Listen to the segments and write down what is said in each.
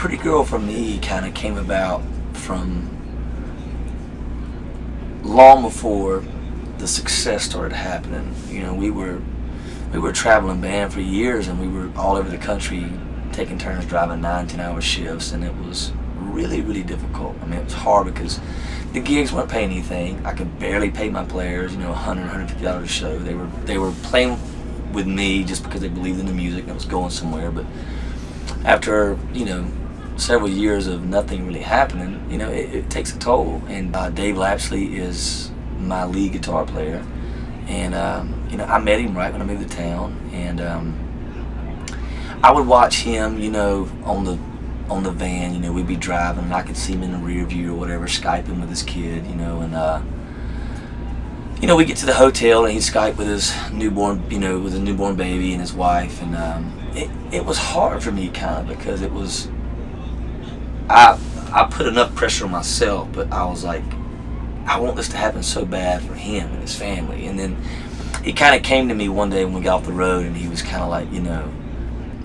Pretty Girl for me kind of came about from long before the success started happening. You know, we were a traveling band for years, and we were all over the country taking turns driving 9-10 hour shifts, and it was really, really difficult. I mean, it was hard because the gigs weren't paying anything. I could barely pay my players, you know, $100, $150 a show. They were playing with me just because they believed in the music and it was going somewhere. But after, you know, several years of nothing really happening, you know, it takes a toll. And Dave Lapsley is my lead guitar player, and you know, I met him right when I moved to town, and I would watch him, you know, on the van. You know, we'd be driving, and I could see him in the rear view or whatever, Skyping with his kid, you know, and you know, we get to the hotel, and he'd Skype with his newborn, you know, with his newborn baby and his wife, and it was hard for me kind of because it was. I put enough pressure on myself, but I was like, I want this to happen so bad for him and his family. And then he kind of came to me one day when we got off the road, and he was kind of like, you know,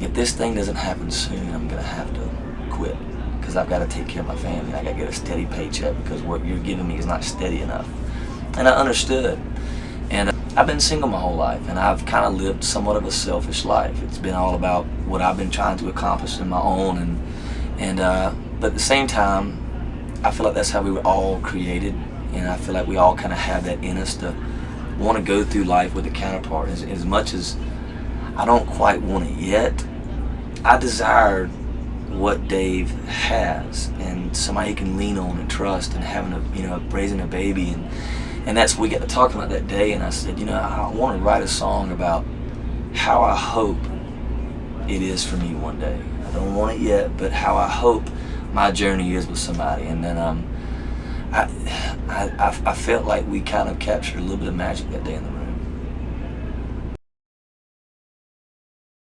if this thing doesn't happen soon, I'm going to have to quit because I've got to take care of my family. I got to get a steady paycheck because what you're giving me is not steady enough. And I understood. And I've been single my whole life, and I've kind of lived somewhat of a selfish life. It's been all about what I've been trying to accomplish in my own, but at the same time, I feel like that's how we were all created, and I feel like we all kind of have that in us to want to go through life with a counterpart. As much as I don't quite want it yet, I desire what Dave has, and somebody he can lean on and trust, and having raising a baby, and that's what we got to talking about that day. And I said, you know, I want to write a song about how I hope it is for me one day. I don't want it yet, but how I hope my journey is with somebody. And then I felt like we kind of captured a little bit of magic that day in the room.